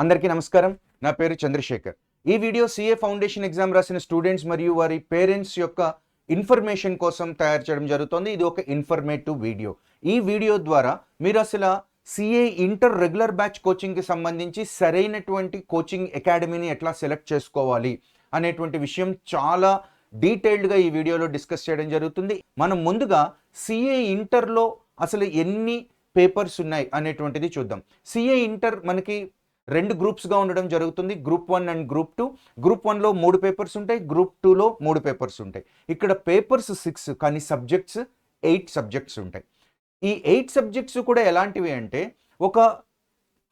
అందరికీ నమస్కారం. నా పేరు చంద్రశేఖర్. ఈ వీడియో సీఏ ఫౌండేషన్ ఎగ్జామ్ రాసిన స్టూడెంట్స్ మరియు వారి పేరెంట్స్ యొక్క ఇన్ఫర్మేషన్ కోసం తయారు చేయడం జరుగుతుంది. ఇది ఒక ఇన్ఫర్మేటివ్ వీడియో. ఈ వీడియో ద్వారా మీరు అసలు సీఏ ఇంటర్ రెగ్యులర్ బ్యాచ్ కోచింగ్కి సంబంధించి సరైనటువంటి కోచింగ్ అకాడమీని ఎట్లా సెలెక్ట్ చేసుకోవాలి అనేటువంటి విషయం చాలా డీటెయిల్డ్గా ఈ వీడియోలో డిస్కస్ చేయడం జరుగుతుంది. మనం ముందుగా సీఏ ఇంటర్లో అసలు ఎన్ని పేపర్స్ ఉన్నాయి అనేటువంటిది చూద్దాం. సీఏ ఇంటర్ మనకి రెండు గ్రూప్స్గా ఉండడం జరుగుతుంది. Group 1 and group 2. గ్రూప్ 1లో 3 పేపర్స్ ఉంటాయి, గ్రూప్ 2లో 3 పేపర్స్ ఉంటాయి. ఇక్కడ పేపర్స్ 6 కానీ సబ్జెక్ట్స్ 8 సబ్జెక్ట్స్ ఉంటాయి. ఈ 8 సబ్జెక్ట్స్ కూడా ఎలాంటివి అంటే ఒక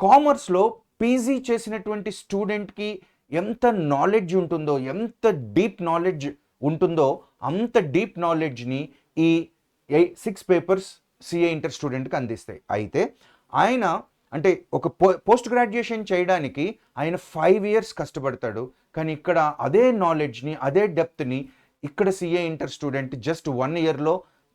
కామర్స్లో పీజీ చేసినటువంటి స్టూడెంట్కి ఎంత నాలెడ్జ్ ఉంటుందో, ఎంత డీప్ నాలెడ్జ్ ఉంటుందో అంత డీప్ నాలెడ్జ్ని ఈ 6 పేపర్స్ సిఏ ఇంటర్ స్టూడెంట్కి అందిస్తాయి. అయితే ఆయన అంటే ఒక పోస్ట్ గ్రాడ్యుయేషన్ చేయడానికి ఆయన 5 ఇయర్స్ కష్టపడతాడు. కానీ ఇక్కడ అదే నాలెడ్జ్ని, అదే డెప్త్ని ఇక్కడ సిఏ ఇంటర్ స్టూడెంట్ జస్ట్ 1 ఇయర్లో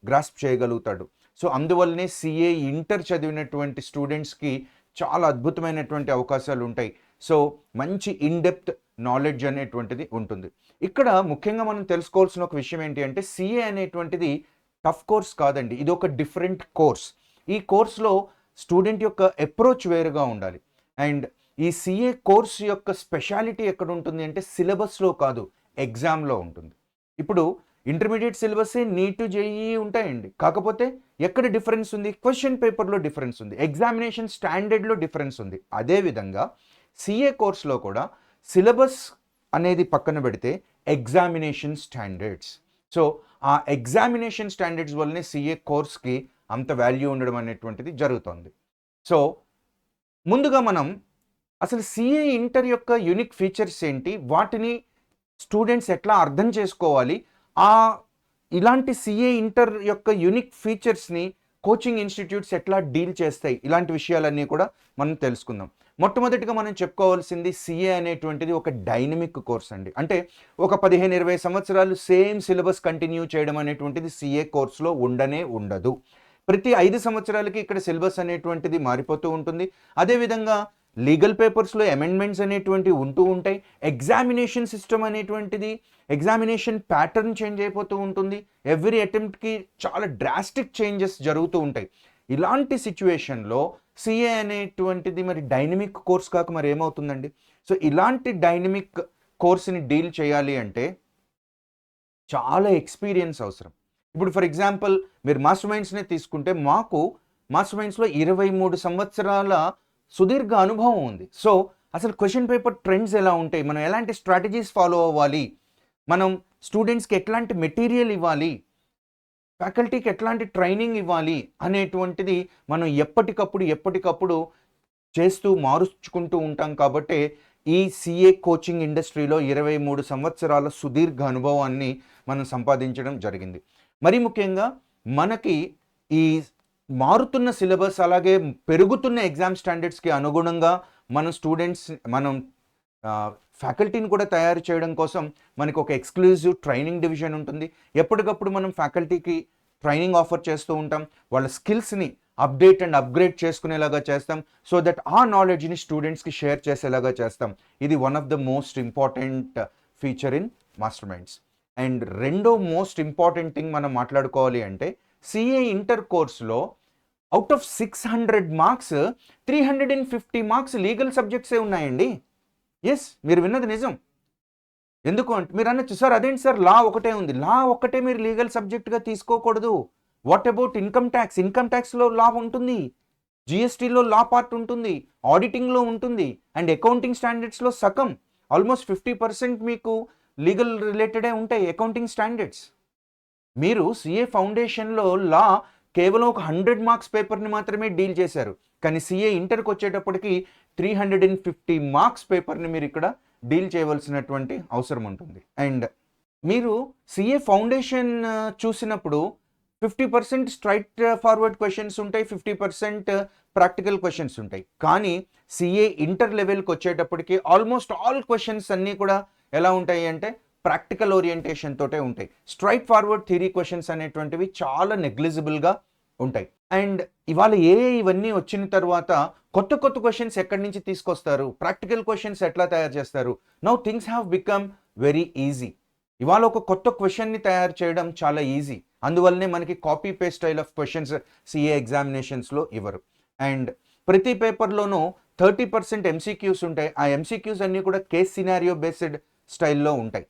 గ్రాస్ప్ చేయగలుగుతాడు. సో అందువల్లనే సిఏ ఇంటర్ చదివినటువంటి స్టూడెంట్స్కి చాలా అద్భుతమైనటువంటి అవకాశాలు ఉంటాయి. సో మంచి ఇన్డెప్త్ నాలెడ్జ్ అనేటువంటిది ఉంటుంది. ఇక్కడ ముఖ్యంగా మనం తెలుసుకోవాల్సిన ఒక విషయం ఏంటి అంటే సిఏ అనేటువంటిది టఫ్ కోర్స్ కాదండి. ఇది ఒక డిఫరెంట్ కోర్స్. ఈ కోర్స్లో స్టూడెంట్ యొక్క అప్రోచ్ వేరుగా ఉండాలి. అండ్ ఈ సిఏ కోర్స్ యొక్క స్పెషాలిటీ ఎక్కడ ఉంటుంది అంటే సిలబస్లో కాదు, ఎగ్జామ్లో ఉంటుంది. ఇప్పుడు ఇంటర్మీడియట్ సిలబసే నీట్ జేఈఈ ఉంటాయండి. కాకపోతే ఎక్కడ డిఫరెన్స్ ఉంది? క్వశ్చన్ పేపర్లో డిఫరెన్స్ ఉంది, ఎగ్జామినేషన్ స్టాండర్డ్లో డిఫరెన్స్ ఉంది. అదేవిధంగా సిఏ కోర్స్లో కూడా సిలబస్ అనేది పక్కన పెడితే ఎగ్జామినేషన్ స్టాండర్డ్స్. సో ఆ ఎగ్జామినేషన్ స్టాండర్డ్స్ వల్లనే సిఏ కోర్స్కి అంత వాల్యూ ఉండడం అనేటువంటిది జరుగుతుంది. సో ముందుగా మనం అసలు సిఏ ఇంటర్ యొక్క యూనిక్ ఫీచర్స్ ఏంటి, వాటిని స్టూడెంట్స్ ఎట్లా అర్థం చేసుకోవాలి, ఇలాంటి సిఏ ఇంటర్ యొక్క యూనిక్ ఫీచర్స్ని కోచింగ్ ఇన్స్టిట్యూట్స్ ఎట్లా డీల్ చేస్తాయి, ఇలాంటి విషయాలన్నీ కూడా మనం తెలుసుకుందాం. మొట్టమొదటిగా మనం చెప్పుకోవాల్సింది సిఏ అనేటువంటిది ఒక డైనమిక్ కోర్స్ అండి. అంటే ఒక 15-20 సంవత్సరాలు సేమ్ సిలబస్ కంటిన్యూ చేయడం అనేటువంటిది సిఏ కోర్స్లో ఉండదు. ప్రతి 5 సంవత్సరాలకి ఇక్కడ సిలబస్ అనేటువంటిది మారిపోతూ ఉంటుంది. అదేవిధంగా లీగల్ పేపర్స్లో అమెండ్మెంట్స్ అనేటువంటివి ఉంటూ ఉంటాయి. ఎగ్జామినేషన్ సిస్టమ్ అనేటువంటిది, ఎగ్జామినేషన్ ప్యాటర్న్ చేంజ్ అయిపోతూ ఉంటుంది. ఎవ్రీ అటెంప్ట్కి చాలా డ్రాస్టిక్ చేంజెస్ జరుగుతూ ఉంటాయి. ఇలాంటి సిచ్యువేషన్లో సిఏ అనేటువంటిది మరి డైనమిక్ కోర్స్ కాక మరి ఏమవుతుందండి? సో ఇలాంటి డైనమిక్ కోర్స్ని డీల్ చేయాలి అంటే చాలా ఎక్స్పీరియన్స్ అవసరం. ఇప్పుడు ఫర్ ఎగ్జాంపుల్ మీరు మాస్టర్ మైండ్స్నే తీసుకుంటే మాకు మాస్టర్ మైండ్స్లో 23 సంవత్సరాల సుదీర్ఘ అనుభవం ఉంది. సో అసలు క్వశ్చన్ పేపర్ ట్రెండ్స్ ఎలా ఉంటాయి, మనం ఎలాంటి స్ట్రాటజీస్ ఫాలో అవ్వాలి, మనం స్టూడెంట్స్కి ఎట్లాంటి మెటీరియల్ ఇవ్వాలి, ఫ్యాకల్టీకి ఎట్లాంటి ట్రైనింగ్ ఇవ్వాలి అనేటువంటిది మనం ఎప్పటికప్పుడు చేస్తూ మారుచుకుంటూ ఉంటాం. కాబట్టి ఈ సిఏ కోచింగ్ ఇండస్ట్రీలో 23 సంవత్సరాల సుదీర్ఘ అనుభవాన్ని మనం సంపాదించడం జరిగింది. మరి ముఖ్యంగా మనకి ఈ మారుతున్న సిలబస్ అలాగే పెరుగుతున్న ఎగ్జామ్ స్టాండర్డ్స్కి అనుగుణంగా మనం ఫ్యాకల్టీని కూడా తయారు చేయడం కోసం మనకి ఒక ఎక్స్క్లూజివ్ ట్రైనింగ్ డివిజన్ ఉంటుంది. ఎప్పటికప్పుడు మనం ఫ్యాకల్టీకి ట్రైనింగ్ ఆఫర్ చేస్తూ ఉంటాం. వాళ్ళ స్కిల్స్ని అప్డేట్ అండ్ అప్గ్రేడ్ చేసుకునేలాగా చేస్తాం. సో దట్ ఆ నాలెడ్జ్ని స్టూడెంట్స్కి షేర్ చేసేలాగా చేస్తాం. ఇది one of the most important feature in Master Minds. And రెండో మోస్ట్ ఇంపార్టెంట్ థింగ్ మనం మాట్లాడుకోవాలి అంటే సిఏ ఇంటర్ కోర్స్లో out of 600 marks 350 marks legal సబ్జెక్ట్సే ఉన్నాయండి. ఎస్, మీరు విన్నది నిజం. ఎందుకు అంటే మీరు అనొచ్చు, సార్ అదేంటి సార్ లా ఒకటే ఉంది. లా ఒక్కటే మీరు లీగల్ సబ్జెక్ట్గా తీసుకోకూడదు. What about income tax? Income ట్యాక్స్లో లా ఉంటుంది, జిఎస్టీలో లా పార్ట్ ఉంటుంది, ఆడిటింగ్లో ఉంటుంది, అండ్ అకౌంటింగ్ స్టాండర్డ్స్లో సగం ఆల్మోస్ట్ 50% మీకు లీగల్ రిలేటెడే ఉంటాయి అకౌంటింగ్ స్టాండర్డ్స్. మీరు సిఏ ఫౌండేషన్లో లా కేవలం ఒక 100 మార్క్స్ పేపర్ని మాత్రమే డీల్ చేశారు. కానీ సిఏ ఇంటర్కి వచ్చేటప్పటికి 350 మార్క్స్ పేపర్ని మీరు ఇక్కడ డీల్ చేయవలసినటువంటి అవసరం ఉంటుంది. అండ్ మీరు సిఏ ఫౌండేషన్ చూసినప్పుడు 50% స్ట్రైట్ ఫార్వర్డ్ క్వశ్చన్స్ ఉంటాయి, 50% ప్రాక్టికల్ క్వశ్చన్స్ ఉంటాయి. కానీ సిఏ ఇంటర్ లెవెల్కి వచ్చేటప్పటికి ఆల్మోస్ట్ ఆల్ క్వశ్చన్స్ అన్నీ కూడా ఎలా ఉంటాయి అంటే ప్రాక్టికల్ ఓరియంటేషన్ తోటే ఉంటాయి. స్ట్రైట్ ఫార్వర్డ్ థియరీ క్వశ్చన్స్ అనేటువంటివి చాలా నెగ్లిజిబుల్గా ఉంటాయి. అండ్ ఇవాళ ఇవన్నీ వచ్చిన తర్వాత కొత్త కొత్త క్వశ్చన్స్ ఎక్కడి నుంచి తీసుకొస్తారు, ప్రాక్టికల్ క్వశ్చన్స్ ఎట్లా తయారు చేస్తారు. Now things have become very easy. ఇవాళ ఒక కొత్త క్వశ్చన్ని తయారు చేయడం చాలా ఈజీ. అందువల్లనే మనకి copy paste style of questions CA ఎగ్జామినేషన్స్లో ఇవ్వరు. అండ్ ప్రతి పేపర్లోనూ 30% ఎంసీక్యూస్ ఉంటాయి. ఆ ఎంసీక్యూస్ అన్నీ కూడా కేస్ సినారియో బేస్డ్ స్టైల్లో ఉంటాయి.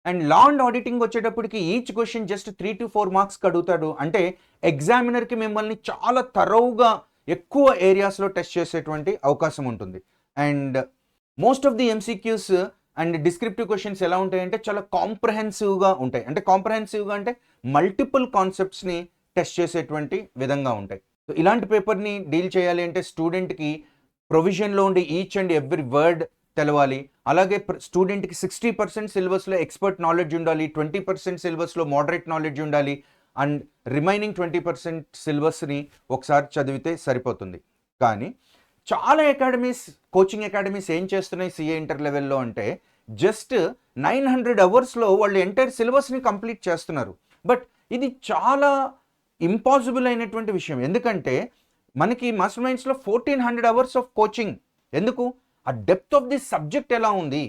అండ్ లా అండ్ ఆడిటింగ్ వచ్చేటప్పటికి each question just 3 to 4 marks అడుగుతాడు. అంటే ఎగ్జామినర్కి మిమ్మల్ని చాలా తరోగా ఎక్కువ ఏరియాస్లో టెస్ట్ చేసేటువంటి అవకాశం ఉంటుంది. And most of the MCQs and descriptive questions ఎలా ఉంటాయంటే చాలా కాంప్రహెన్సివ్గా ఉంటాయి. అంటే కాంప్రహెన్సివ్గా అంటే మల్టిపుల్ కాన్సెప్ట్స్ని టెస్ట్ చేసేటువంటి విధంగా ఉంటాయి. సో ఇలాంటి పేపర్ని డీల్ చేయాలి అంటే స్టూడెంట్కి ప్రొవిజన్లో ఉండే ఈచ్ అండ్ ఎవ్రీ వర్డ్ తెలవాలి. అలాగే స్టూడెంట్కి 60% సిలబస్లో ఎక్స్పర్ట్ నాలెడ్జ్ ఉండాలి, 20% సిలబస్లో మోడరేట్ నాలెడ్జ్ ఉండాలి. అండ్ రిమైనింగ్ 20% సిలబస్ని ఒకసారి చదివితే సరిపోతుంది. కానీ చాలా కోచింగ్ అకాడమీస్ ఏం చేస్తున్నాయి సిఏ ఇంటర్ లెవెల్లో అంటే జస్ట్ 900 అవర్స్లో వాళ్ళు ఎంటైర్ సిలబస్ని కంప్లీట్ చేస్తున్నారు. బట్ ఇది చాలా ఇంపాసిబుల్ అయినటువంటి విషయం. ఎందుకంటే మనకి మాస్టర్ మైండ్స్లో 1400 అవర్స్ ఆఫ్ కోచింగ్. ఎందుకు? ఆ డెప్త్ ఆఫ్ ది సబ్జెక్ట్ ఎలా ఉంది,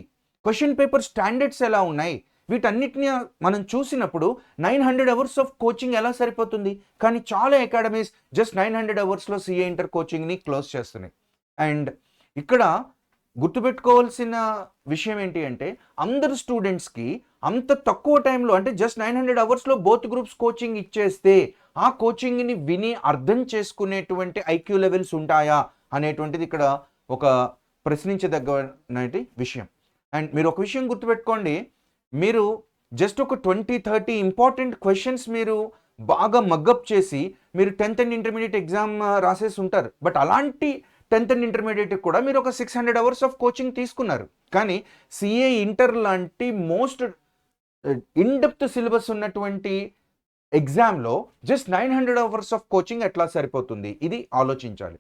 క్వశ్చన్ పేపర్ స్టాండర్డ్స్ ఎలా ఉన్నాయి, వీటన్నిటిని మనం చూసినప్పుడు 900 అవర్స్ ఆఫ్ కోచింగ్ ఎలా సరిపోతుంది. కానీ చాలా అకాడమీస్ జస్ట్ 900 అవర్స్లో సిఏ ఇంటర్ కోచింగ్ని క్లోజ్ చేస్తున్నాయి. అండ్ ఇక్కడ గుర్తుపెట్టుకోవాల్సిన విషయం ఏంటి అంటే అందరు స్టూడెంట్స్కి అంత తక్కువ టైంలో అంటే జస్ట్ 900 అవర్స్లో బోత్ గ్రూప్స్ కోచింగ్ ఇచ్చేస్తే ఆ కోచింగ్ని విని అర్థం చేసుకునేటువంటి ఐక్యూ లెవెల్స్ ఉంటాయా అనేటువంటిది ఇక్కడ ఒక ప్రశ్నించదగ్గ విషయం. అండ్ మీరు ఒక విషయం గుర్తుపెట్టుకోండి, మీరు జస్ట్ ఒక 20-30 ఇంపార్టెంట్ క్వశ్చన్స్ మీరు బాగా మగ్గప్ చేసి మీరు 10th అండ్ ఇంటర్మీడియట్ ఎగ్జామ్ రాసేసి ఉంటారు. బట్ అలాంటి 10th అండ్ ఇంటర్మీడియట్ కూడా మీరు ఒక 600 అవర్స్ ఆఫ్ కోచింగ్ తీసుకున్నారు. కానీ సిఏ ఇంటర్ లాంటి మోస్ట్ ఇన్డెప్త్ సిలబస్ ఉన్నటువంటి ఎగ్జామ్లో జస్ట్ 900 అవర్స్ ఆఫ్ కోచింగ్ ఎట్లా సరిపోతుంది, ఇది ఆలోచించాలి.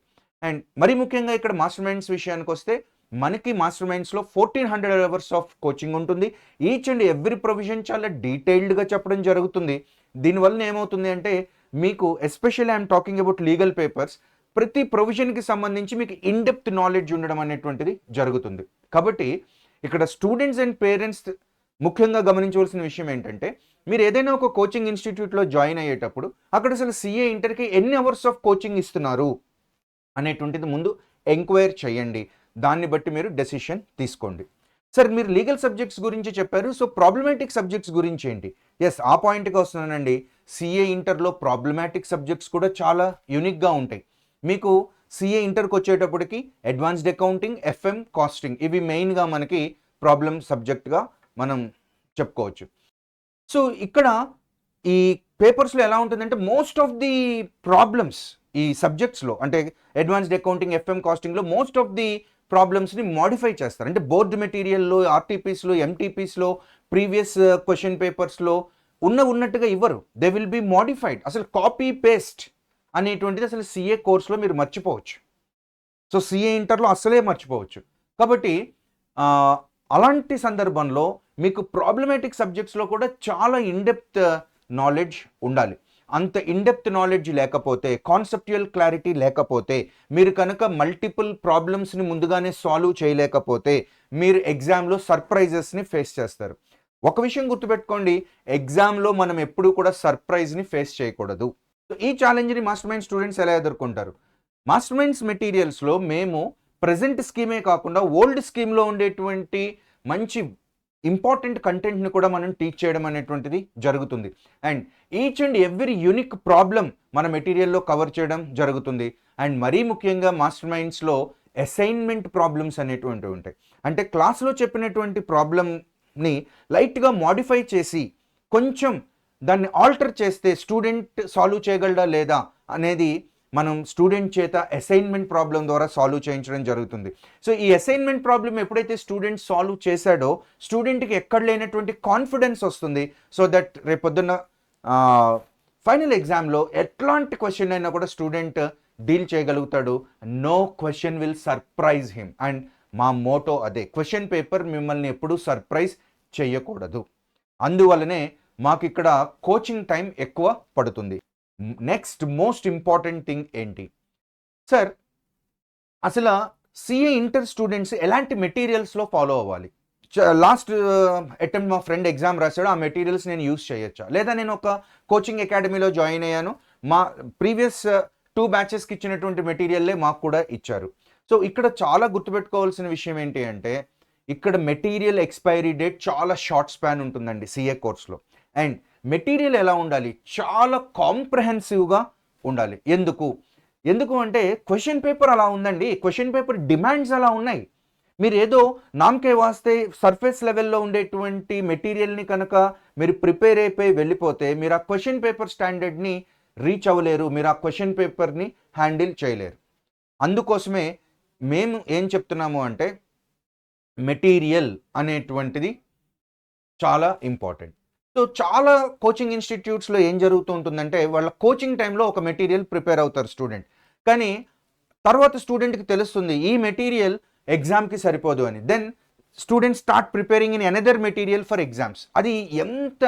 అండ్ మరి ముఖ్యంగా ఇక్కడ మాస్టర్ మైండ్స్ విషయానికి వస్తే మనకి మాస్టర్ మైండ్స్లో 1400 అవర్స్ ఆఫ్ కోచింగ్ ఉంటుంది. ఈచ్ అండ్ ఎవ్రీ ప్రొవిజన్ చాలా డీటెయిల్డ్గా చెప్పడం జరుగుతుంది. దీనివల్ల ఏమవుతుంది అంటే మీకు especially I'm talking about legal papers, ప్రతి ప్రొవిజన్కి సంబంధించి మీకు ఇన్డెప్త్ నాలెడ్జ్ ఉండడం అనేటువంటిది జరుగుతుంది. కాబట్టి ఇక్కడ స్టూడెంట్స్ అండ్ పేరెంట్స్ ముఖ్యంగా గమనించవలసిన విషయం ఏంటంటే మీరు ఏదైనా ఒక కోచింగ్ ఇన్స్టిట్యూట్లో జాయిన్ అయ్యేటప్పుడు అక్కడ అసలు సిఏ ఇంటర్కి ఎన్ని అవర్స్ ఆఫ్ కోచింగ్ ఇస్తున్నారు అనేటువంటిది ముందు ఎంక్వైర్ చేయండి. దాన్ని బట్టి మీరు డెసిషన్ తీసుకోండి. సార్ మీరు లీగల్ సబ్జెక్ట్స్ గురించి చెప్పారు, సో ప్రాబ్లమాటిక్ సబ్జెక్ట్స్ గురించి ఏంటి? ఎస్, ఆ పాయింట్కి వస్తున్నానండి. సిఏ ఇంటర్లో ప్రాబ్లమాటిక్ సబ్జెక్ట్స్ కూడా చాలా యూనిక్గా ఉంటాయి. మీకు సిఏ ఇంటర్కి వచ్చేటప్పటికి అడ్వాన్స్డ్ అకౌంటింగ్, ఎఫ్ఎం, కాస్టింగ్, ఇవి మెయిన్గా మనకి ప్రాబ్లమ్ సబ్జెక్ట్గా మనం చెప్పుకోవచ్చు. సో ఇక్కడ ఈ పేపర్స్లో ఎలా ఉంటుందంటే మోస్ట్ ఆఫ్ ది ప్రాబ్లమ్స్ ఈ సబ్జెక్ట్స్లో అంటే అడ్వాన్స్డ్ అకౌంటింగ్, ఎఫ్ఎం, కాస్టింగ్లో మోస్ట్ ఆఫ్ ది ప్రాబ్లమ్స్ని మోడిఫై చేస్తారు. అంటే బోర్డు మెటీరియల్లో, ఆర్టీపీస్లో, ఎంటీపీస్లో, ప్రీవియస్ క్వశ్చన్ పేపర్స్లో ఉన్నట్టుగా ఇవ్వరు. They will be modified. అసలు కాపీ పేస్ట్ అనేటువంటిది అసలు సిఏ కోర్స్లో మీరు మర్చిపోవచ్చు. సో సిఏ ఇంటర్లో అసలే మర్చిపోవచ్చు. కాబట్టి అలాంటి సందర్భంలో మీకు ప్రాబ్లమాటిక్ సబ్జెక్ట్స్లో కూడా చాలా ఇన్డెప్త్ నాలెడ్జ్ ఉండాలి. అంత ఇన్డెప్త్ నాలెడ్జ్ లేకపోతే, కాన్సెప్చువల్ క్లారిటీ లేకపోతే, మీరు కనుక మల్టిపుల్ ప్రాబ్లమ్స్ని ముందుగానే సాల్వ్ చేయలేకపోతే మీరు ఎగ్జామ్లో సర్ప్రైజెస్ని ఫేస్ చేస్తారు. ఒక విషయం గుర్తుపెట్టుకోండి, ఎగ్జామ్లో మనం ఎప్పుడూ కూడా సర్ప్రైజ్ని ఫేస్ చేయకూడదు. ఈ ఛాలెంజ్ని మాస్టర్ మైండ్ స్టూడెంట్స్ ఎలా ఎదుర్కొంటారు? మాస్టర్ మైండ్స్ మెటీరియల్స్లో మేము ప్రజెంట్ స్కీమే కాకుండా ఓల్డ్ స్కీమ్లో ఉండేటువంటి మంచి ఇంపార్టెంట్ కంటెంట్ని కూడా మనం టీచ్ చేయడం అనేటువంటిది జరుగుతుంది. And each and every unique problem మన మెటీరియల్లో కవర్ చేయడం జరుగుతుంది. అండ్ మరీ ముఖ్యంగా మాస్టర్ మైండ్స్లో అసైన్మెంట్ ప్రాబ్లమ్స్ అనేటువంటివి ఉంటాయి. అంటే క్లాస్లో చెప్పినటువంటి ప్రాబ్లమ్ని లైట్గా మోడిఫై చేసి కొంచెం దాన్ని ఆల్టర్ చేస్తే స్టూడెంట్ సాల్వ్ చేయగలడా లేదా అనేది మనం స్టూడెంట్ చేత అసైన్మెంట్ ప్రాబ్లం ద్వారా సాల్వ్ చేయించడం జరుగుతుంది. సో ఈ అసైన్మెంట్ ప్రాబ్లం ఎప్పుడైతే స్టూడెంట్ సాల్వ్ చేశాడో స్టూడెంట్కి ఎక్కడ లేనటువంటి కాన్ఫిడెన్స్ వస్తుంది. సో దట్ రేపొద్దున్న ఫైనల్ ఎగ్జామ్లో ఎట్లాంటి క్వశ్చన్ అయినా కూడా స్టూడెంట్ డీల్ చేయగలుగుతాడు. No question will surprise him. And మా మోటో అదే, క్వశ్చన్ పేపర్ మిమ్మల్ని ఎప్పుడూ సర్ప్రైజ్ చేయకూడదు. అందువల్లనే మాకు ఇక్కడ కోచింగ్ టైం ఎక్కువ పడుతుంది. నెక్స్ట్ మోస్ట్ ఇంపార్టెంట్ థింగ్ ఏంటి సార్, అసలు సిఏ ఇంటర్ స్టూడెంట్స్ ఎలాంటి మెటీరియల్స్లో ఫాలో అవ్వాలి? లాస్ట్ అటెంప్ట్ మా ఫ్రెండ్ ఎగ్జామ్ రాశాడు, ఆ మెటీరియల్స్ నేను యూస్ చేయొచ్చా? లేదా నేను ఒక కోచింగ్ అకాడమీలో జాయిన్ అయ్యాను, మా ప్రీవియస్ 2 బ్యాచెస్కి ఇచ్చినటువంటి మెటీరియల్లే మాకు కూడా ఇచ్చారు. సో ఇక్కడ చాలా గుర్తుపెట్టుకోవాల్సిన విషయం ఏంటి అంటే, ఇక్కడ మెటీరియల్ ఎక్స్పైరీ డేట్ చాలా షార్ట్ స్పాన్ ఉంటుందండి సిఏ కోర్స్లో. అండ్ మెటీరియల్ ఎలా ఉండాలి? చాలా కాంప్రహెన్సివ్గా ఉండాలి. ఎందుకు అంటే క్వశ్చన్ పేపర్ అలా ఉందండి, క్వశ్చన్ పేపర్ డిమాండ్స్ అలా ఉన్నాయి. మీరు ఏదో నామకే వాస్తే సర్ఫేస్ లెవెల్లో ఉండేటువంటి మెటీరియల్ని కనుక మీరు ప్రిపేర్ అయిపోయి వెళ్ళిపోతే మీరు ఆ క్వశ్చన్ పేపర్ స్టాండర్డ్ని రీచ్ అవ్వలేరు, మీరు ఆ క్వశ్చన్ పేపర్ని హ్యాండిల్ చేయలేరు. అందుకోసమే మేము ఏం చెప్తున్నాము అంటే మెటీరియల్ అనేటువంటిది చాలా ఇంపార్టెంట్. సో చాలా కోచింగ్ ఇన్స్టిట్యూట్స్లో ఏం జరుగుతూ ఉంటుందంటే, వాళ్ళ కోచింగ్ టైంలో ఒక మెటీరియల్ ప్రిపేర్ అవుతారు స్టూడెంట్, కానీ తర్వాత స్టూడెంట్కి తెలుస్తుంది ఈ మెటీరియల్ ఎగ్జామ్కి సరిపోదు అని. Then student start preparing in another material for exams. అది ఎంత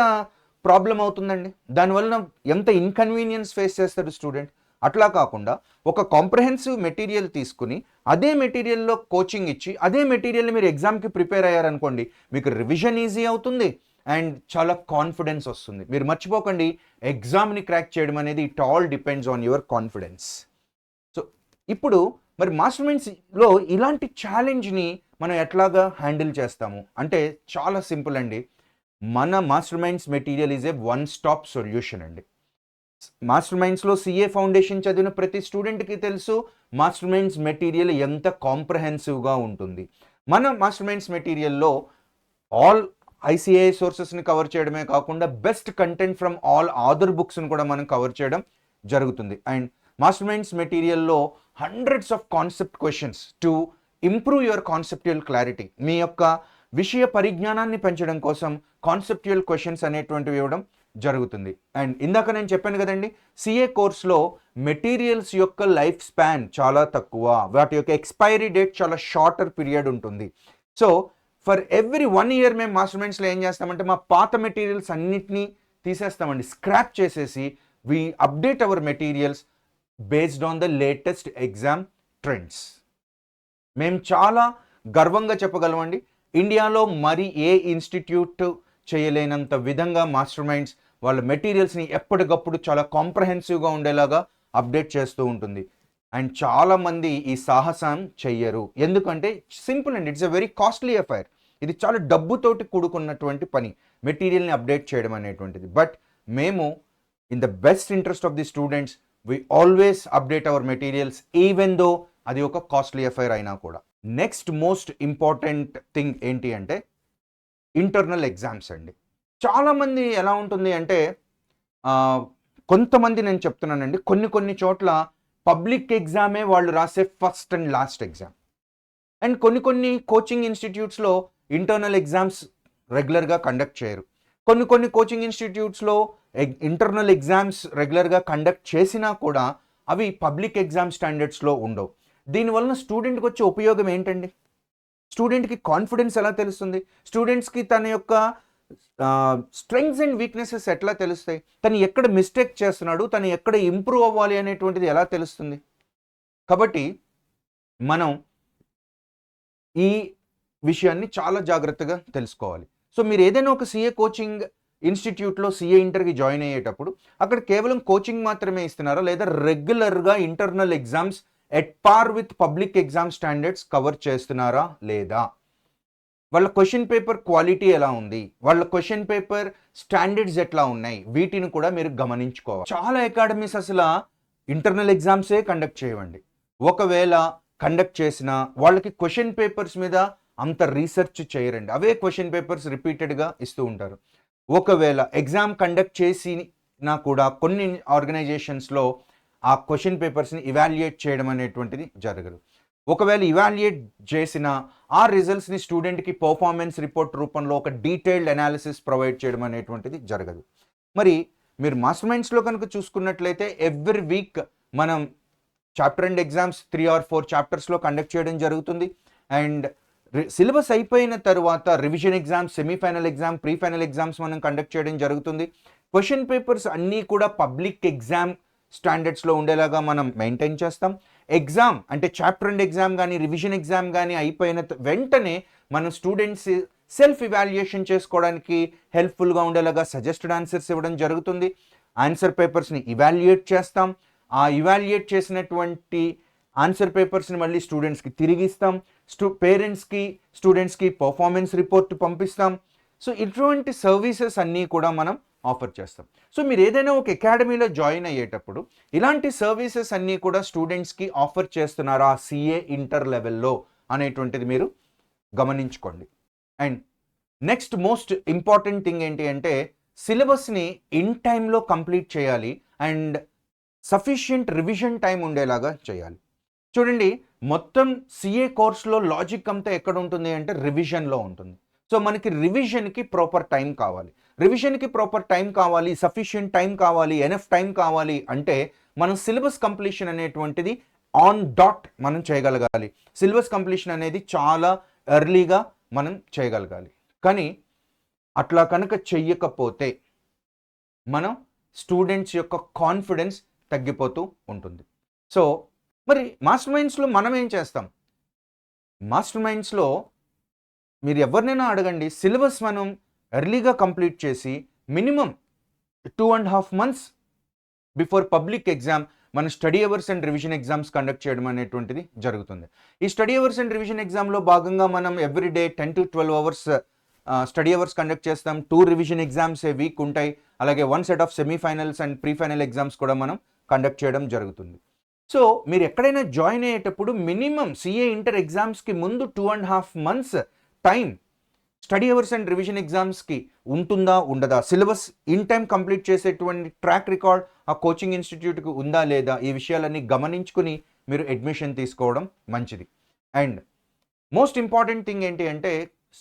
ప్రాబ్లం అవుతుందండి, దానివల్ల ఎంత ఇన్కన్వీనియన్స్ ఫేస్ చేస్తాడు స్టూడెంట్. అట్లా కాకుండా ఒక కాంప్రహెన్సివ్ మెటీరియల్ తీసుకుని అదే మెటీరియల్లో కోచింగ్ ఇచ్చి అదే మెటీరియల్ని మీరు ఎగ్జామ్కి ప్రిపేర్ అయ్యారనుకోండి, మీకు రివిజన్ ఈజీ అవుతుంది అండ్ చాలా కాన్ఫిడెన్స్ వస్తుంది. మీరు మర్చిపోకండి, ఎగ్జామ్ని క్రాక్ చేయడం అనేది it all depends on your confidence. So ఇప్పుడు మరి మాస్టర్ మైండ్స్లో ఇలాంటి ఛాలెంజ్ని మనం ఎట్లాగా హ్యాండిల్ చేస్తాము అంటే చాలా సింపుల్ అండి. మన Master minds material is a one stop solution అండి. మాస్టర్ మైండ్స్లో సిఏ ఫౌండేషన్ చదివిన ప్రతి స్టూడెంట్కి తెలుసు మాస్టర్ మైండ్స్ మెటీరియల్ ఎంత కాంప్రహెన్సివ్గా ఉంటుంది. మన మాస్టర్ మైండ్స్ మెటీరియల్లో ఆల్ ఐసిఐ సోర్సెస్ని కవర్ చేయడమే కాకుండా best content from all other బుక్స్ని కూడా మనం కవర్ చేయడం జరుగుతుంది. అండ్ మాస్టర్ మైండ్స్ మెటీరియల్లో hundreds of concept questions to improve your conceptual clarity. మీ యొక్క విషయ పరిజ్ఞానాన్ని పెంచడం కోసం కాన్సెప్చువల్ క్వశ్చన్స్ అనేటువంటివి ఇవ్వడం జరుగుతుంది. అండ్ ఇందాక నేను చెప్పాను కదండి, సిఏ కోర్స్లో మెటీరియల్స్ యొక్క లైఫ్ స్పాన్ చాలా తక్కువ, వాటి యొక్క ఎక్స్పైరీ డేట్ చాలా షార్టర్ పీరియడ్ ఉంటుంది. సో ఫర్ ఎవ్రీ 1 year మేము మాస్టర్ మైండ్స్లో ఏం చేస్తామంటే మా పాత మెటీరియల్స్ అన్నిటినీ తీసేస్తామండి, స్క్రాప్ చేసేసి we update our materials based on the latest exam trends. మేము చాలా గర్వంగా చెప్పగలమండి, ఇండియాలో మరి ఏ ఇన్స్టిట్యూట్ చేయలేనంత విధంగా మాస్టర్ మైండ్స్ వాళ్ళ మెటీరియల్స్ని ఎప్పటికప్పుడు చాలా కాంప్రహెన్సివ్గా ఉండేలాగా అప్డేట్ చేస్తూ ఉంటుంది. అండ్ చాలామంది ఈ సాహసం చెయ్యరు, ఎందుకంటే సింపుల్ అండి, it's a very costly affair. ఇది చాలా డబ్బుతోటి కూడుకున్నటువంటి పని మెటీరియల్ని అప్డేట్ చేయడం అనేటువంటిది. బట్ మేము in the best interest of the students we always update our materials even though అది ఒక కాస్ట్లీ అఫైర్ అయినా కూడా. నెక్స్ట్ మోస్ట్ ఇంపార్టెంట్ థింగ్ ఏంటి అంటే ఇంటర్నల్ ఎగ్జామ్స్ అండి. చాలామంది ఎలా ఉంటుంది అంటే కొంతమంది నేను చెప్తున్నానండి, కొన్ని చోట్ల పబ్లిక్ ఎగ్జామే వాళ్ళు రాసే first and last exam. And కొన్ని కోచింగ్ ఇన్స్టిట్యూట్స్లో ఇంటర్నల్ ఎగ్జామ్స్ రెగ్యులర్గా కండక్ట్ చేయరు. కొన్ని కోచింగ్ ఇన్స్టిట్యూట్స్లో ఇంటర్నల్ ఎగ్జామ్స్ రెగ్యులర్గా కండక్ట్ చేసినా కూడా అవి పబ్లిక్ ఎగ్జామ్ స్టాండర్డ్స్లో ఉండవు. దీనివలన స్టూడెంట్కి వచ్చే ఉపయోగం ఏంటండి? స్టూడెంట్కి కాన్ఫిడెన్స్ ఎలా తెలుస్తుంది? స్టూడెంట్స్కి తన యొక్క స్ట్రెంగ్స్ అండ్ వీక్నెసెస్ ఎట్లా తెలుస్తాయి? తను ఎక్కడ మిస్టేక్ చేస్తున్నాడు, తను ఎక్కడ ఇంప్రూవ్ అవ్వాలి అనేటువంటిది ఎలా తెలుస్తుంది? కాబట్టి మనం ఈ విషయాన్ని చాలా జాగ్రత్తగా తెలుసుకోవాలి. సో మీరు ఏదైనా ఒక సిఏ కోచింగ్ ఇన్స్టిట్యూట్లో సిఏ ఇంటర్కి జాయిన్ అయ్యేటప్పుడు అక్కడ కేవలం కోచింగ్ మాత్రమే ఇస్తున్నారా, లేదా రెగ్యులర్గా internal exams at par with public exam standards cover చేస్తున్నారా లేదా? వాళ్ళ క్వశ్చన్ పేపర్ క్వాలిటీ ఎలా ఉంది, వాళ్ళ క్వశ్చన్ పేపర్ స్టాండర్డ్స్ ఎట్లా ఉన్నాయి, వీటిని కూడా మీరు గమనించుకోవాలి. చాలా అకాడమీస్ అసలు ఇంటర్నల్ ఎగ్జామ్సే కండక్ట్ చేయవండి. ఒకవేళ కండక్ట్ చేసినా వాళ్ళకి క్వశ్చన్ పేపర్స్ మీద అంత రీసెర్చ్ చేయరండి, అవే క్వశ్చన్ పేపర్స్ రిపీటెడ్గా ఇస్తూ ఉంటారు. ఒకవేళ ఎగ్జామ్ కండక్ట్ చేసినా కూడా కొన్ని ఆర్గనైజేషన్స్లో ఆ క్వశ్చన్ పేపర్స్ని ఇవాల్యుయేట్ చేయడం అనేటువంటిది జరగదు. ఒకవేళ ఇవాల్యుయేట్ చేసిన ఆ రిజల్ట్స్ని స్టూడెంట్కి పర్ఫార్మెన్స్ రిపోర్ట్ రూపంలో ఒక డీటెయిల్డ్ అనాలిసిస్ ప్రొవైడ్ చేయడం అనేటువంటిది జరగదు. మరి మీరు మాస్టర్ మైండ్స్లో కనుక చూసుకున్నట్లయితే ఎవ్రీ వీక్ మనం చాప్టర్ అండ్ ఎగ్జామ్స్ 3 or 4 చాప్టర్స్లో కండక్ట్ చేయడం జరుగుతుంది. అండ్ సిలబస్ అయిపోయిన తర్వాత revision exams, semifinal exam, pre final exams మనం కండక్ట్ చేయడం జరుగుతుంది. క్వశ్చన్ పేపర్స్ అన్నీ కూడా పబ్లిక్ ఎగ్జామ్ స్టాండర్డ్స్లో ఉండేలాగా మనం మెయింటైన్ చేస్తాం. ఎగ్జామ్ అంటే చాప్టర్ అండ్ ఎగ్జామ్ కానీ రివిజన్ ఎగ్జామ్ కానీ అయిపోయిన వెంటనే మనం స్టూడెంట్స్ సెల్ఫ్ ఇవాల్యుయేషన్ చేసుకోవడానికి హెల్ప్ఫుల్గా ఉండేలాగా సజెస్టెడ్ ఆన్సర్స్ ఇవ్వడం జరుగుతుంది. ఆన్సర్ పేపర్స్ని ఇవాల్యుయేట్ చేస్తాం. ఆ ఇవాల్యుయేట్ చేసినటువంటి ఆన్సర్ పేపర్స్ని మళ్ళీ స్టూడెంట్స్కి తిరిగిస్తాం. పేరెంట్స్కి స్టూడెంట్స్కి పర్ఫార్మెన్స్ రిపోర్ట్ పంపిస్తాం. సో ఇటువంటి సర్వీసెస్ అన్నీ కూడా మనం ఆఫర్ చేస్తాం. సో మీరు ఏదైనా ఒక అకాడమీలో జాయిన్ అయ్యేటప్పుడు ఇలాంటి సర్వీసెస్ అన్నీ కూడా స్టూడెంట్స్కి ఆఫర్ చేస్తున్నారా సిఏ ఇంటర్ లెవెల్లో అనేటువంటిది మీరు గమనించుకోండి. And next most important thing ఏంటి అంటే సిలబస్ని ఇన్ టైంలో కంప్లీట్ చేయాలి అండ్ సఫిషియంట్ రివిజన్ టైం ఉండేలాగా చేయాలి. చూడండి, మొత్తం సిఏ కోర్స్లో లాజిక్ అంతా ఎక్కడ ఉంటుంది అంటే రివిజన్లో ఉంటుంది. సో మనకి రివిజన్కి ప్రాపర్ టైం కావాలి. రివిజన్కి ప్రాపర్ టైం కావాలి, సఫిషియంట్ టైం కావాలి, ఎనఫ్ టైం కావాలి అంటే మనం సిలబస్ కంప్లీషన్ అనేటువంటిది ఆన్ డాట్ మనం చేయగలగాలి. సిలబస్ కంప్లీషన్ అనేది చాలా ఎర్లీగా మనం చేయగలగాలి. కానీ అట్లా కనుక చెయ్యకపోతే మనం స్టూడెంట్స్ యొక్క కాన్ఫిడెన్స్ తగ్గిపోతూ ఉంటుంది. సో మరి మాస్టర్ మైండ్స్లో మనం ఏం చేస్తాం? మాస్టర్ మైండ్స్లో మీరు ఎవరినైనా అడగండి, సిలబస్ మనం ఎర్లీగా కంప్లీట్ చేసి minimum 2.5 months before public exam మన study hours and revision exams conduct చేయడం అనేటువంటిది జరుగుతుంది. ఈ స్టడీ అవర్స్ అండ్ రివిజన్ ఎగ్జామ్లో భాగంగా మనం every day 10 to 12 hours study hours conduct చేస్తాం. 2 రివిజన్ ఎగ్జామ్స్ ఏ వీక్ ఉంటాయి. అలాగే 1 set of semifinals and pre final exams కూడా మనం కండక్ట్ చేయడం జరుగుతుంది. సో మీరు ఎక్కడైనా జాయిన్ అయ్యేటప్పుడు మినిమం సిఏ ఇంటర్ ఎగ్జామ్స్కి ముందు 2.5 months time study hours and revision ఎగ్జామ్స్కి ఉంటుందా ఉండదా, సిలబస్ ఇన్ టైం కంప్లీట్ చేసేటువంటి ట్రాక్ రికార్డ్ ఆ కోచింగ్ ఇన్స్టిట్యూట్కి ఉందా లేదా, ఈ విషయాలన్నీ గమనించుకుని మీరు అడ్మిషన్ తీసుకోవడం మంచిది. అండ్ మోస్ట్ ఇంపార్టెంట్ థింగ్ ఏంటి అంటే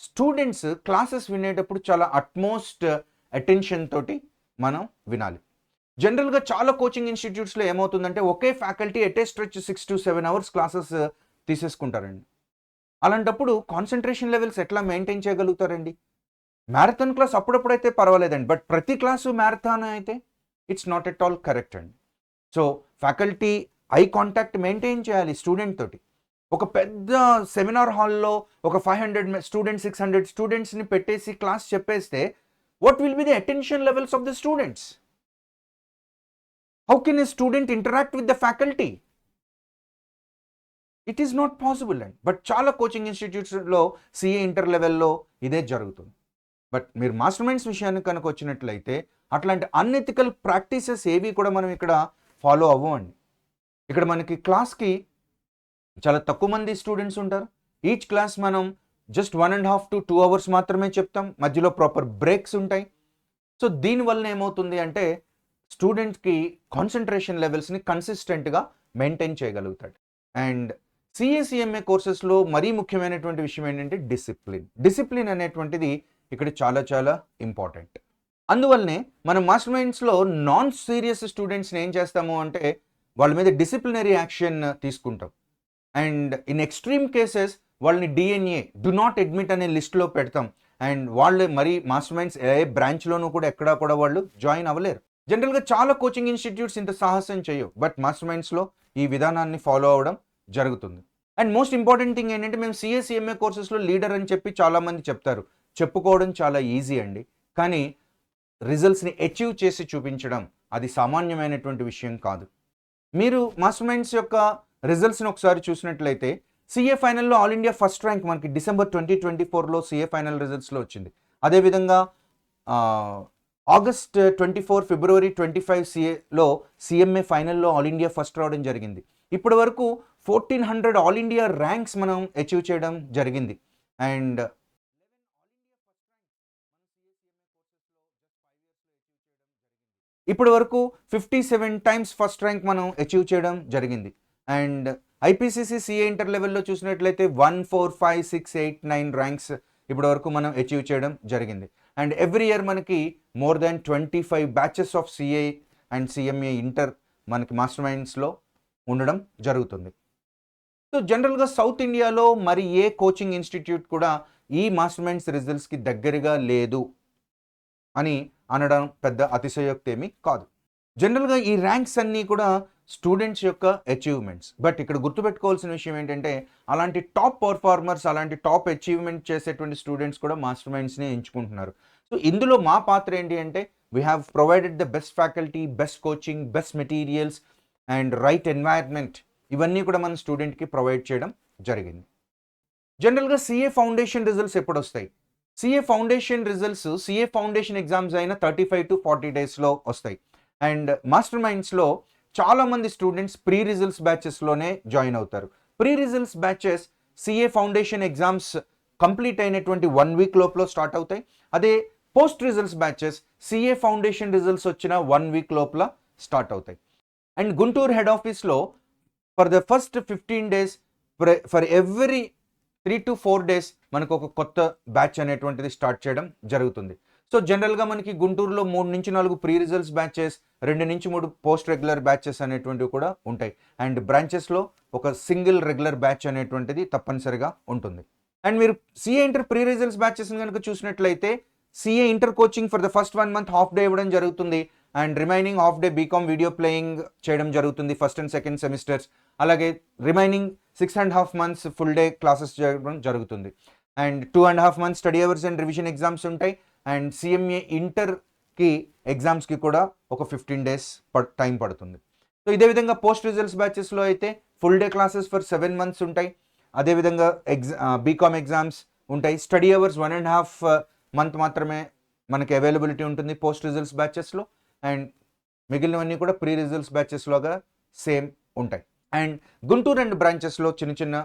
స్టూడెంట్స్ క్లాసెస్ వినేటప్పుడు చాలా అట్మోస్ట్ అటెన్షన్ తోటి మనం వినాలి. జనరల్గా చాలా కోచింగ్ ఇన్స్టిట్యూట్స్లో ఏమవుతుందంటే ఒకే faculty at a stretch 6 to 7 hours classes తీసేసుకుంటారండి. అలాంటప్పుడు కాన్సన్ట్రేషన్ లెవెల్స్ ఎట్లా మెయింటైన్ చేయగలుగుతారండి? మ్యారథాన్ క్లాస్ అప్పుడప్పుడైతే పర్వాలేదండి, బట్ ప్రతి క్లాసు మ్యారథాన్ అయితే it's not at all correct అండి. So faculty eye contact maintain చేయాలి స్టూడెంట్ తోటి. ఒక పెద్ద సెమినార్ హాల్లో ఒక 500 స్టూడెంట్స్ 600 స్టూడెంట్స్ని పెట్టేసి క్లాస్ చెప్పేస్తే what will be the attention levels of the students? How can a student interact with the faculty? It is not possible and but చాలా కోచింగ్ ఇన్స్టిట్యూట్స్లో సిఏ ఇంటర్ లెవెల్లో ఇదే జరుగుతుంది. బట్ మీరు మాస్టర్ మైండ్స్ విషయానికి కనుక వచ్చినట్లయితే అట్లాంటి అన్ఎథికల్ ప్రాక్టీసెస్ ఏవి కూడా మనం ఇక్కడ ఫాలో అవ్వండి. ఇక్కడ మనకి క్లాస్కి చాలా తక్కువ మంది స్టూడెంట్స్ ఉంటారు. ఈచ్ క్లాస్ మనం జస్ట్ 1.5 to 2 hours మాత్రమే చెప్తాం. మధ్యలో ప్రాపర్ బ్రేక్స్ ఉంటాయి. సో దీనివల్ల ఏమవుతుంది అంటే స్టూడెంట్కి కాన్సన్ట్రేషన్ లెవెల్స్ని కన్సిస్టెంట్గా మెయింటైన్ చేయగలుగుతాడు. అండ్ సిఏసిఎంఏ కోర్సెస్లో మరీ ముఖ్యమైనటువంటి విషయం ఏంటంటే డిసిప్లిన్ అనేటువంటిది ఇక్కడ చాలా చాలా ఇంపార్టెంట్. అందువల్లనే మనం మాస్టర్ మైండ్స్లో నాన్ సీరియస్ స్టూడెంట్స్ని ఏం చేస్తాము అంటే వాళ్ళ మీద డిసిప్లినరీ యాక్షన్ తీసుకుంటాం. అండ్ ఇన్ ఎక్స్ట్రీమ్ కేసెస్ వాళ్ళని డిఎన్ఏ డు నాట్ అడ్మిట్ అనే లిస్ట్లో పెడతాం. అండ్ వాళ్ళు మరి మాస్టర్ మైండ్స్ ఏ బ్రాంచ్లోనూ కూడా ఎక్కడా కూడా వాళ్ళు జాయిన్ అవ్వలేరు. జనరల్గా చాలా కోచింగ్ ఇన్స్టిట్యూట్స్ ఇంత సాహసం చేయవు, బట్ మాస్టర్ మైండ్స్లో ఈ విధానాన్ని ఫాలో అవ్వడం జరుగుతుంది. అండ్ మోస్ట్ ఇంపార్టెంట్ థింగ్ ఏంటంటే మేము సిఎస్సిఎంఏ కోర్సెస్లో లీడర్ అని చెప్పి చాలామంది చెప్తారు. చెప్పుకోవడం చాలా ఈజీ అండి, కానీ రిజల్ట్స్ని అచీవ్ చేసి చూపించడం అది సామాన్యమైనటువంటి విషయం కాదు. మీరు మాస్టర్ మైండ్స్ యొక్క రిజల్ట్స్ని ఒకసారి చూసినట్లయితే సిఏ ఫైనల్లో ఆల్ ఇండియా ఫస్ట్ ర్యాంక్ మనకి December 2024లో సిఏ ఫైనల్ రిజల్ట్స్లో వచ్చింది. అదేవిధంగా August 24, February 25 సిఏలో సిఎంఏ ఫైనల్లో ఆల్ ఇండియా ఫస్ట్ రావడం జరిగింది. ఇప్పటి వరకు 1400 ఆల్ ఇండియా ర్యాంక్స్ మనం అచీవ్ చేయడం జరిగింది. అండ్ ఇప్పటి వరకు 57 times ఫస్ట్ ర్యాంక్ మనం అచీవ్ చేయడం జరిగింది. అండ్ ఐపీసీసీ సిఏ ఇంటర్ లెవెల్లో చూసినట్లయితే 1, 4, 5, 6, 8, 9 ర్యాంక్స్ ఇప్పటి వరకు మనం అచీవ్ చేయడం జరిగింది. అండ్ ఎవ్రీ ఇయర్ మనకి more than 25 batches of CA and CMA inter మనకి మాస్టర్ మైండ్స్లో ఉండడం జరుగుతుంది. సో జనరల్గా సౌత్ ఇండియాలో మరి ఏ కోచింగ్ ఇన్స్టిట్యూట్ కూడా ఈ మాస్టర్ మైండ్స్ రిజల్ట్స్కి దగ్గరగా లేదు అని అనడం పెద్ద అతిశయోక్తి ఏమీ కాదు. జనరల్గా ఈ ర్యాంక్స్ అన్నీ కూడా స్టూడెంట్స్ యొక్క అచీవ్మెంట్స్. బట్ ఇక్కడ గుర్తుపెట్టుకోవాల్సిన విషయం ఏంటంటే అలాంటి టాప్ పర్ఫార్మర్స్, అలాంటి టాప్ అచీవ్మెంట్ చేసేటువంటి స్టూడెంట్స్ కూడా మాస్టర్ మైండ్స్ని ఎంచుకుంటున్నారు. సో ఇందులో మా పాత్ర ఏంటి అంటే we have provided the best faculty, best coaching, best materials and right environment. ఇవన్నీ కూడా మన స్టూడెంట్కి ప్రొవైడ్ చేయడం జరిగింది. జనరల్గా సిఏ ఫౌండేషన్ రిజల్ట్స్ ఎప్పుడు వస్తాయి? CA foundation results CA foundation exams అయిన 35 to 40 డేస్లో వస్తాయి. అండ్ మాస్టర్ మైండ్స్లో చాలామంది స్టూడెంట్స్ ప్రీ రిజల్ట్స్ బ్యాచెస్లోనే జాయిన్ అవుతారు. Pre results batches CA foundation exams complete అయినటువంటి 1 వీక్ లోపల స్టార్ట్ అవుతాయి. అదే post results batches CA foundation results వచ్చిన 1 వీక్ లోపల స్టార్ట్ అవుతాయి. అండ్ గుంటూరు హెడ్ ఆఫీస్లో for the first 15 days for every 3 to 4 days మనకు ఒక కొత్త బ్యాచ్ అనేటువంటిది స్టార్ట్ చేయడం జరుగుతుంది. సో జనరల్గా మనకి గుంటూరులో 3 నుంచి 4 ప్రీ రిజల్ట్స్ బ్యాచెస్, 2 నుంచి 3 పోస్ట్ రెగ్యులర్ బ్యాచెస్ అనేటువంటివి కూడా ఉంటాయి. అండ్ బ్రాంచెస్లో ఒక సింగిల్ రెగ్యులర్ బ్యాచ్ అనేటువంటిది తప్పనిసరిగా ఉంటుంది. అండ్ మీరు CA inter pre results batches కనుక చూసినట్లయితే CA inter coaching for the first 1 month half day ఇవ్వడం జరుగుతుంది. And remaining half day B Com video playing చేయడం జరుగుతుంది ఫస్ట్ అండ్ సెకండ్ సెమిస్టర్స్. అలాగే remaining 6.5 months full day classes చేయడం జరుగుతుంది. And 2.5 months study hours and revision exams ఉంటాయి. And CMA ఇంటర్కి ఎగ్జామ్స్కి కూడా ఒక 15 days టైం పడుతుంది. సో ఇదే విధంగా పోస్ట్ రిజల్ట్స్ బ్యాచెస్లో అయితే full day classes for 7 months ఉంటాయి. అదేవిధంగా బీకామ్ ఎగ్జామ్స్ ఉంటాయి. స్టడీ అవర్స్ 1.5 month మాత్రమే మనకి అవైలబిలిటీ ఉంటుంది పోస్ట్ రిజల్ట్స్ బ్యాచెస్లో. అండ్ మిగిలినవన్నీ కూడా ప్రీ రిజల్ట్స్ బ్యాచెస్లోగా సేమ్ ఉంటాయి. అండ్ గుంటూరు అండ్ బ్రాంచెస్లో చిన్న చిన్న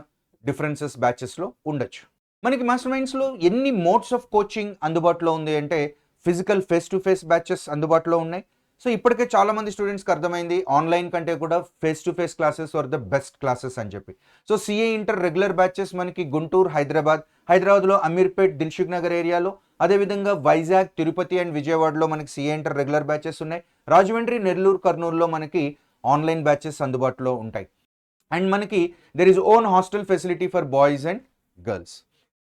డిఫరెన్సెస్ బ్యాచెస్లో ఉండొచ్చు. మనకి మాస్టర్ మైండ్స్లో ఎన్ని మోడ్స్ ఆఫ్ కోచింగ్ అందుబాటులో ఉంది అంటే physical face to face batches అందుబాటులో ఉన్నాయి. సో ఇప్పటికే చాలామంది స్టూడెంట్స్కి అర్థమైంది ఆన్లైన్ కంటే కూడా face to face classes are the best classes అని చెప్పి. So CA inter regular batches మనకి గుంటూరు, హైదరాబాద్లో అమీర్పేట్, దిల్సుఖ్ నగర్ ఏరియాలో, అదేవిధంగా వైజాగ్, తిరుపతి అండ్ విజయవాడలో మనకి సిఏ ఇంటర్ రెగ్యులర్ బ్యాచెస్ ఉన్నాయి. రాజమండ్రి, నెల్లూరు, కర్నూలులో మనకి ఆన్లైన్ బ్యాచెస్ అందుబాటులో ఉంటాయి. అండ్ మనకి there is own hostel facility for boys and girls.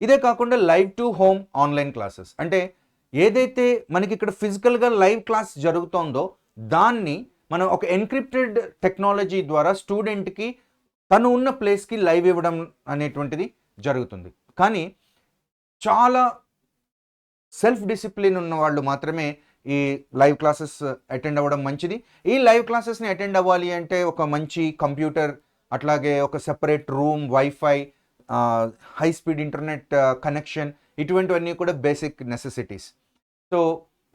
ఇదే కాకుండా live to home online classes అంటే ఏదైతే మనకి ఇక్కడ ఫిజికల్గా లైవ్ క్లాస్ జరుగుతుందో దాన్ని మనం ఒక ఎన్క్రిప్టెడ్ టెక్నాలజీ ద్వారా స్టూడెంట్కి తను ఉన్న ప్లేస్కి లైవ్ ఇవ్వడం అనేటువంటిది జరుగుతుంది. కానీ చాలా సెల్ఫ్ డిసిప్లిన్ ఉన్న వాళ్ళు మాత్రమే ఈ లైవ్ క్లాసెస్ అటెండ్ అవ్వడం మంచిది. ఈ లైవ్ క్లాసెస్ని అటెండ్ అవ్వాలి అంటే ఒక మంచి కంప్యూటర్, అట్లాగే ఒక separate room, wifi, high speed internet connection, ఇటువంటివన్నీ కూడా బేసిక్ నెసెసిటీస్. సో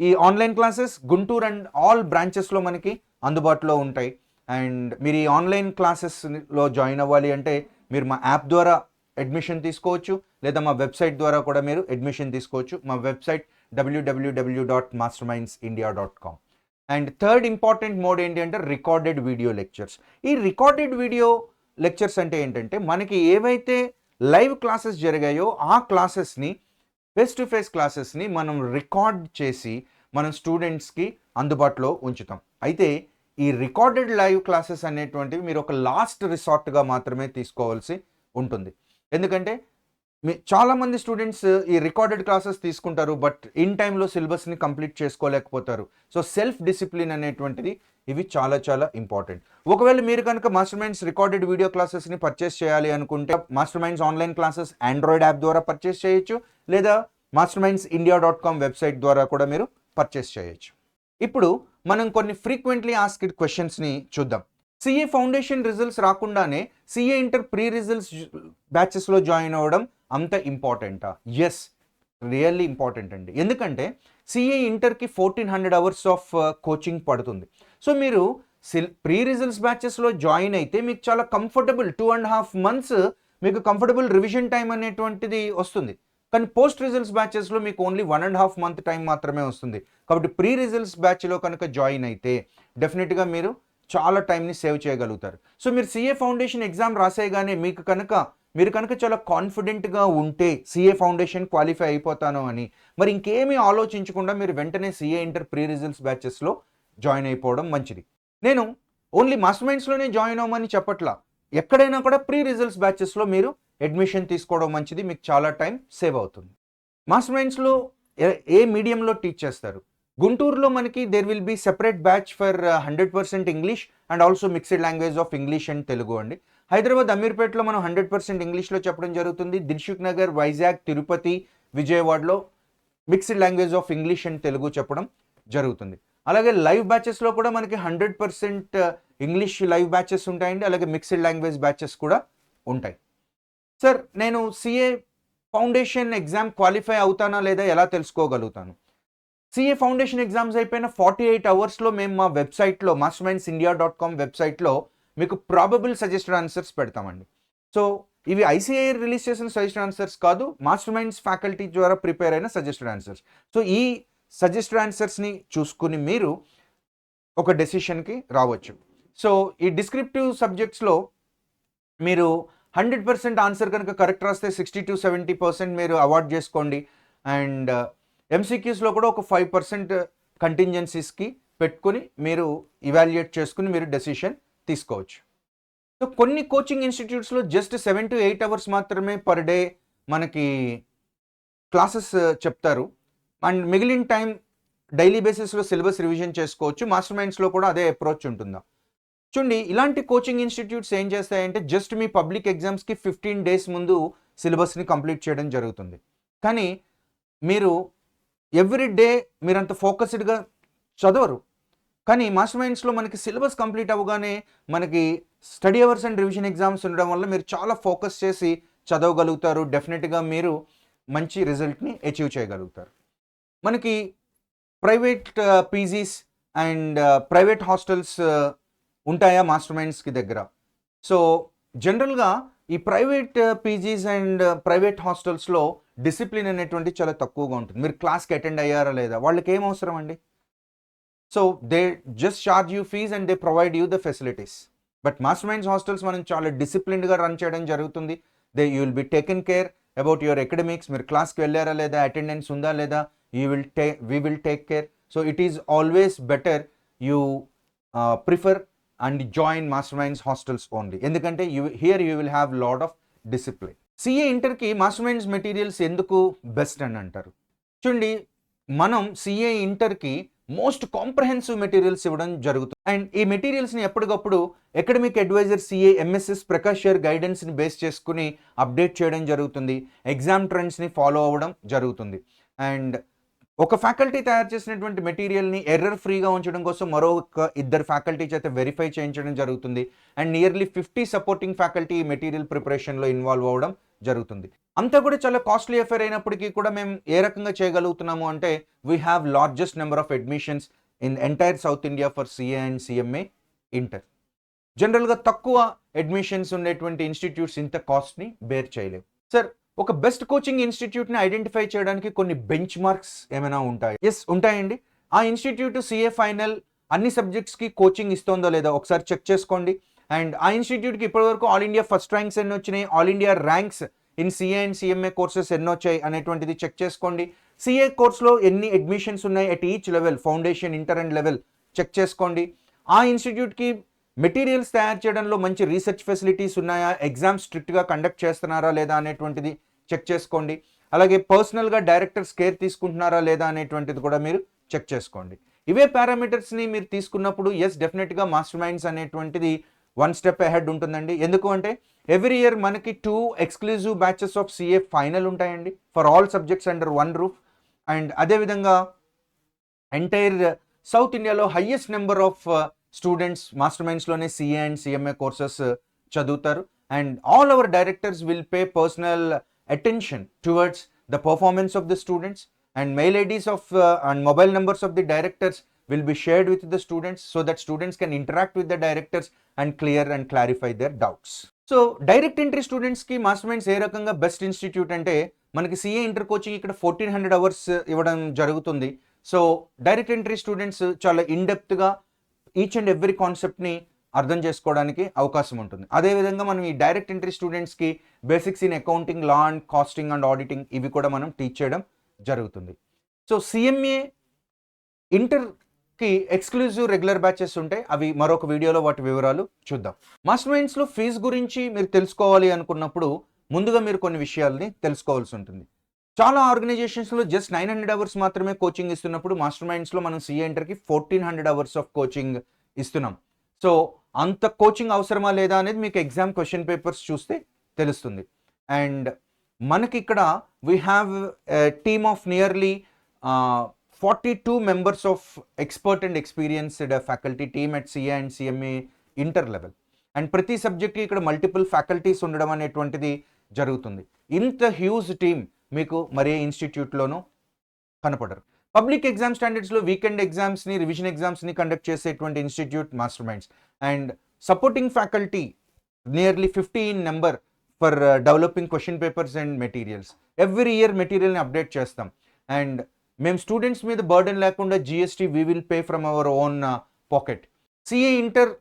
ఈ online classes Guntur and all బ్రాంచెస్లో మనకి అందుబాటులో ఉంటాయి. అండ్ మీరు ఈ ఆన్లైన్ క్లాసెస్లో జాయిన్ అవ్వాలి అంటే మీరు మా యాప్ ద్వారా అడ్మిషన్ తీసుకోవచ్చు, లేదా మా వెబ్సైట్ ద్వారా కూడా మీరు అడ్మిషన్ తీసుకోవచ్చు. మా website www.mastermindsindia.com. And third important mode ఏంటి అంటే రికార్డెడ్ వీడియో లెక్చర్స్. ఈ రికార్డెడ్ వీడియో లెక్చర్స్ అంటే ఏంటంటే మనకి ఏవైతే లైవ్ క్లాసెస్ జరిగాయో ఆ క్లాసెస్ని, ఫేస్ టు ఫేస్ క్లాసెస్ని మనం రికార్డ్ చేసి మనం స్టూడెంట్స్కి అందుబాటులో ఉంచుతాం. అయితే ఈ రికార్డెడ్ లైవ్ క్లాసెస్ అనేటువంటివి మీరు ఒక లాస్ట్ రిసార్ట్గా మాత్రమే తీసుకోవాల్సి ఉంటుంది. ఎందుకంటే చాలామంది స్టూడెంట్స్ ఈ రికార్డెడ్ క్లాసెస్ తీసుకుంటారు, బట్ ఇన్ టైంలో సిలబస్ని కంప్లీట్ చేసుకోలేకపోతారు. సో సెల్ఫ్ డిసిప్లిన్ అనేటువంటిది ఇవి చాలా చాలా ఇంపార్టెంట్. ఒకవేళ మీరు కనుక మాస్టర్ మైండ్స్ రికార్డెడ్ వీడియో క్లాసెస్ని పర్చేస్ చేయాలి అనుకుంటే Master Minds online classes Android app ద్వారా పర్చేస్ చేయొచ్చు, లేదా mastermindsindia.com వెబ్సైట్ ద్వారా కూడా మీరు పర్చేస్ చేయొచ్చు. ఇప్పుడు మనం కొన్ని ఫ్రీక్వెంట్లీ ఆస్క్డ్ క్వశ్చన్స్ని చూద్దాం. సిఏ ఫౌండేషన్ రిజల్ట్స్ రాకుండానే సిఏ ఇంటర్ ప్రీ రిజల్ట్స్ బ్యాచెస్లో జాయిన్ అవ్వడం అంత ఇంపార్టెంటా? ఎస్, రియల్లీ ఇంపార్టెంట్ అండి. ఎందుకంటే సిఏ ఇంటర్కి 1400 hours ఆఫ్ కోచింగ్ పడుతుంది. సో మీరు ప్రీ రిజల్ట్స్ బ్యాచెస్లో జాయిన్ అయితే మీకు చాలా కంఫర్టబుల్ 2.5 months మీకు కంఫర్టబుల్ రివిజన్ టైం అనేటువంటిది వస్తుంది. కానీ పోస్ట్ రిజల్ట్స్ బ్యాచెస్లో మీకు ఓన్లీ 1.5 month టైం మాత్రమే వస్తుంది. కాబట్టి ప్రీ రిజల్ట్స్ బ్యాచ్లో కనుక జాయిన్ అయితే డెఫినెట్గా మీరు చాలా టైంని సేవ్ చేయగలుగుతారు. సో మీరు సిఏ ఫౌండేషన్ ఎగ్జామ్ రాసేయగానే మీరు కనుక చాలా కాన్ఫిడెంట్గా ఉంటే సిఏ ఫౌండేషన్ క్వాలిఫై అయిపోతాను అని, మరి ఇంకేమీ ఆలోచించకుండా మీరు వెంటనే సిఏ ఇంటర్ ప్రీ రిజల్ట్స్ బ్యాచెస్లో జాయిన్ అయిపోవడం మంచిది. నేను ఓన్లీ మాస్టర్ మైండ్స్లోనే జాయిన్ అవ్వమని చెప్పట్లా. ఎక్కడైనా కూడా ప్రీ రిజల్ట్స్ బ్యాచెస్లో మీరు అడ్మిషన్ తీసుకోవడం మంచిది, మీకు చాలా టైం సేవ్ అవుతుంది. మాస్టర్ మైండ్స్లో ఏ మీడియంలో టీచ్ చేస్తారు? గుంటూరులో మనకి there will be separate batch for 100% English and also mixed language of English and Telugu అండి. హైదరాబాద్ అమీర్పేటలో మనం 100% ఇంగ్లీష్లో చెప్పడం జరుగుతుంది. దిల్సుఖ్ నగర్, వైజాగ్, తిరుపతి, విజయవాడలో mixed language of English and Telugu చెప్పడం జరుగుతుంది. అలాగే లైవ్ బ్యాచెస్లో కూడా మనకి 100% ఇంగ్లీష్ లైవ్ బ్యాచెస్ ఉంటాయండి. అలాగే మిక్స్డ్ లాంగ్వేజ్ బ్యాచెస్ కూడా ఉంటాయి. సార్, నేను సిఏ ఫౌండేషన్ ఎగ్జామ్ క్వాలిఫై అవుతానా లేదా ఎలా తెలుసుకోగలుగుతాను? సిఏ ఫౌండేషన్ ఎగ్జామ్స్ అయిపోయిన 48 అవర్స్లో మేము మా వెబ్సైట్లో mastermindsindia.com వెబ్సైట్లో మీకు ప్రాబబుల్ సజెస్టెడ్ ఆన్సర్స్ పెడతామండి. సో ఇవి ఐసీఐ రిలీజ్ చేసిన సజెస్టెడ్ ఆన్సర్స్ కాదు, మాస్టర్ మైండ్స్ ఫ్యాకల్టీ ద్వారా ప్రిపేర్ అయిన సజెస్టెడ్ ఆన్సర్స్. సో ఈ సజెస్టెడ్ ఆన్సర్స్ని చూసుకుని మీరు ఒక డెసిషన్కి రావచ్చు. సో ఈ డిస్క్రిప్టివ్ సబ్జెక్ట్స్లో మీరు 100% ఆన్సర్ కనుక కరెక్ట్ రాస్తే 60 to 70% మీరు అవార్డ్ చేసుకోండి. అండ్ ఎంసీక్యూస్లో కూడా ఒక 5% కంటింజెన్సీస్కి పెట్టుకుని మీరు ఇవాల్యుయేట్ చేసుకుని మీరు డెసిషన్ తీసుకోవచ్చు. సో కొన్ని కోచింగ్ ఇన్స్టిట్యూట్స్లో జస్ట్ 7 to 8 అవర్స్ మాత్రమే పర్ డే మనకి క్లాసెస్ చెప్తారు. అండ్ మిగిలిన టైం డైలీ బేసిస్లో సిలబస్ రివిజన్ చేసుకోవచ్చు. మాస్టర్ మైండ్స్లో కూడా అదే అప్రోచ్ ఉంటుందా? చూడండి, ఇలాంటి కోచింగ్ ఇన్స్టిట్యూట్స్ ఏం చేస్తాయంటే జస్ట్ మీ పబ్లిక్ ఎగ్జామ్స్కి 15 days ముందు సిలబస్ని కంప్లీట్ చేయడం జరుగుతుంది. కానీ మీరు ఎవ్రీ డే మీరంత ఫోకస్డ్గా చదవరు. కానీ మాస్టర్ మైండ్స్లో మనకి సిలబస్ కంప్లీట్ అవ్వగానే మనకి study hours and revision exams ఉండడం వల్ల మీరు చాలా ఫోకస్ చేసి చదవగలుగుతారు. డెఫినెట్గా మీరు మంచి రిజల్ట్ని అచీవ్ చేయగలుగుతారు. మనకి private PGs and private hostels ఉంటాయా మాస్టర్ మైండ్స్కి దగ్గర? సో జనరల్గా ఈ ప్రైవేట్ పీజీస్ అండ్ ప్రైవేట్ హాస్టల్స్లో డిసిప్లిన్ అనేటువంటి చాలా తక్కువగా ఉంటుంది. మీరు క్లాస్కి అటెండ్ అయ్యారా లేదా, వాళ్ళకి ఏం అవసరం అండి? So they just charge you fees and they provide you the facilities. But Master Minds hostels మనం చాలా డిసిప్లిన్డ్గా రన్ చేయడం జరుగుతుంది. You will be taken care about your academics. మీరు క్లాస్కి వెళ్ళారా లేదా, అటెండెన్స్ ఉందా లేదా, we will take care. So it is always better you prefer and join Master Minds hostels only. ఎందుకంటే here you will have lot of discipline. CA ఇంటర్కి Master minds materials ఎందుకు బెస్ట్ అని అంటారు? చూడండి, మనం సిఏ ఇంటర్కి మోస్ట్ కాంప్రహెన్సివ్ మెటీరియల్స్ ఇవ్వడం జరుగుతుంది. అండ్ ఈ మెటీరియల్స్ని ఎప్పటికప్పుడు academic advisor CA MSS Prakash sir గైడెన్స్ని బేస్ చేసుకుని అప్డేట్ చేయడం జరుగుతుంది. ఎగ్జామ్ ట్రెండ్స్ని ఫాలో అవ్వడం జరుగుతుంది. అండ్ ఒక ఫ్యాకల్టీ తయారు చేసినటువంటి మెటీరియల్ని ఎర్రర్ ఫ్రీగా ఉంచడం కోసం మరొక 2 ఫ్యాకల్టీ చేత వెరిఫై చేయించడం జరుగుతుంది. అండ్ నియర్లీ 50 సపోర్టింగ్ ఫ్యాకల్టీ ఈ మెటీరియల్ ప్రిపరేషన్లో ఇన్వాల్వ్ అవ్వడం జరుగుతుంది. అంతా కూడా చాలా కాస్ట్లీ అఫేర్ అయినప్పటికీ కూడా మేము ఏ రకంగా చేయగలుగుతున్నాము అంటే we have largest number of admissions in entire south India for CA and CMA inter. జనరల్గా తక్కువ అడ్మిషన్స్ ఉండేటువంటి ఇన్స్టిట్యూట్స్ ఇంత కాస్ట్ని బేర్ చేయలేవు. సార్, ఒక బెస్ట్ కోచింగ్ ఇన్స్టిట్యూట్ని ఐడెంటిఫై చేయడానికి కొన్ని బెంచ్ మార్క్స్ ఏమైనా ఉంటాయి? ఎస్, ఉంటాయండి. ఆ ఇన్స్టిట్యూట్ సిఏ ఫైనల్ అన్ని సబ్జెక్ట్స్కి కోచింగ్ ఇస్తుందో లేదో ఒకసారి చెక్ చేసుకోండి. అండ్ ఆ ఇన్స్టిట్యూట్కి ఇప్పటివరకు ఆల్ ఇండియా ఫస్ట్ ర్యాంక్స్ ఎన్ని వచ్చినాయి, all India ranks in CA and CMA courses ఎన్ని వచ్చాయి అనేటువంటిది చెక్ చేసుకోండి. సిఏ కోర్స్లో ఎన్ని అడ్మిషన్స్ ఉన్నాయి at each level, foundation, inter and level check చేసుకోండి. ఆ ఇన్స్టిట్యూట్కి మెటీరియల్స్ తయారు చేయడంలో మంచి రీసెర్చ్ ఫెసిలిటీస్ ఉన్నాయా, ఎగ్జామ్స్ స్ట్రిక్ట్గా కండక్ట్ చేస్తున్నారా లేదా అనేటువంటిది చెక్ చేసుకోండి. అలాగే పర్సనల్గా డైరెక్టర్స్ కేర్ తీసుకుంటున్నారా లేదా అనేటువంటిది కూడా మీరు చెక్ చేసుకోండి. ఇవే పారామీటర్స్ని మీరు తీసుకున్నప్పుడు ఎస్, డెఫినెట్గా మాస్టర్ మైండ్స్ అనేటువంటిది 1 step ahead ఉంటుందండి. ఎందుకు అంటే ఎవ్రీ ఇయర్ మనకి 2 exclusive batches of CA final ఉంటాయండి for all subjects under 1 roof. And అదేవిధంగా ఎంటైర్ సౌత్ ఇండియాలో highest number of students Master మైండ్స్లోనే సిఏ అండ్ సిఎంఏ కోర్సెస్ చదువుతారు. And all our directors will pay personal attention towards the performance of the students, and mail IDs of and mobile numbers of the directors will be shared with the students so that students can interact with the directors and clear and clarify their doubts. So direct entry students ki master minds ఏ రకంగా best institute అంటే మనకి CA inter coaching ఇక్కడ 1400 hours ఇవ్వడం జరుగుతుంది. So direct entry students చాలా in డెప్త్గా each and every కాన్సెప్ట్ని అర్థం చేసుకోవడానికి అవకాశం ఉంటుంది. అదేవిధంగా మనం ఈ డైరెక్ట్ ఎంట్రీ స్టూడెంట్స్కి basics in accounting, law and costing and auditing ఇవి కూడా మనం టీచ్ చేయడం జరుగుతుంది. సో సిఎంఏ ఇంటర్ కి ఎక్స్క్లూజివ్ రెగ్యులర్ బ్యాచెస్ ఉంటాయి. అవి మరొక వీడియోలో వాటి వివరాలు చూద్దాం. మాస్టర్ మైండ్స్లో ఫీజు గురించి మీరు తెలుసుకోవాలి అనుకున్నప్పుడు ముందుగా మీరు కొన్ని విషయాల్ని తెలుసుకోవాల్సి ఉంటుంది. చాలా ఆర్గనైజేషన్స్లో జస్ట్ 900 అవర్స్ మాత్రమే కోచింగ్ ఇస్తున్నప్పుడు మాస్టర్ మైండ్స్లో మనం సిఏ ఇంటర్కి 1400 అవర్స్ ఆఫ్ కోచింగ్ ఇస్తున్నాం. సో అంత కోచింగ్ అవసరమా లేదా అనేది మీకు ఎగ్జామ్ క్వశ్చన్ పేపర్స్ చూస్తే తెలుస్తుంది. అండ్ మనకి ఇక్కడ we have team of nearly 42 members of expert and experienced faculty team at CA and CMA inter level. And ప్రతి సబ్జెక్ట్కి ఇక్కడ మల్టిపుల్ ఫ్యాకల్టీస్ ఉండడం అనేటువంటిది జరుగుతుంది. ఇంత హ్యూజ్ టీమ్ మీకు మరే ఇన్స్టిట్యూట్లోనూ కనపడరు. పబ్లిక్ ఎగ్జామ్ స్టాండర్డ్స్లో వీకెండ్ ఎగ్జామ్స్ని, రివిజన్ ఎగ్జామ్స్ని కండక్ట్ చేసేటువంటి institute Master Minds. And supporting faculty nearly 50 in number for developing question papers and materials. Every year మెటీరియల్ని అప్డేట్ చేస్తాం. అండ్ మేము స్టూడెంట్స్ మీద బర్డెన్ లేకుండా GST we will pay from our own pocket. CA inter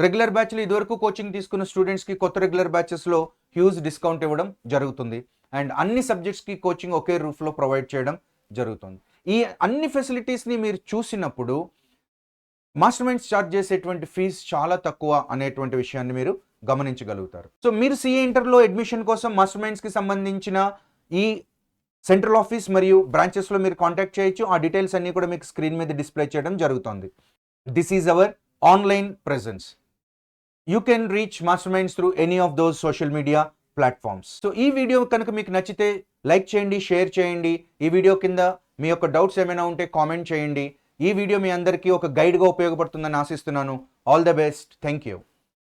regular బ్యాచ్లో ఇదివరకు coaching తీసుకున్న స్టూడెంట్స్కి కొత్త రెగ్యులర్ బ్యాచెస్లో హ్యూజ్ డిస్కౌంట్ ఇవ్వడం జరుగుతుంది. అండ్ అన్ని సబ్జెక్ట్స్కి కోచింగ్ ఒకే రూఫ్లో ప్రొవైడ్ చేయడం జరుగుతుంది. ఈ అన్ని ఫెసిలిటీస్ని మీరు చూసినప్పుడు మాస్టర్ మైండ్స్ చార్జ్ చేసేటువంటి ఫీజు చాలా తక్కువ అనేటువంటి విషయాన్ని మీరు గమనించగలుగుతారు. సో మీరు సిఏ ఇంటర్లో అడ్మిషన్ కోసం మాస్టర్ మైండ్స్కి సంబంధించిన ఈ సెంట్రల్ ఆఫీస్ మరియు బ్రాంచెస్లో మీరు కాంటాక్ట్ చేయొచ్చు. ఆ డీటెయిల్స్ అన్నీ కూడా మీకు స్క్రీన్ మీద డిస్ప్లే చేయడం జరుగుతుంది. This is our online presence. You can reach master minds through any of those social media platforms. So ఈ వీడియో కనుక మీకు నచ్చితే లైక్ చేయండి, షేర్ చేయండి. ఈ వీడియో కింద మీ యొక్క డౌట్స్ ఏమైనా ఉంటే కామెంట్ చేయండి. ఈ వీడియో మీ అందరికీ ఒక గైడ్గా ఉపయోగపడుతుందని ఆశిస్తున్నాను. All the best. Thank you.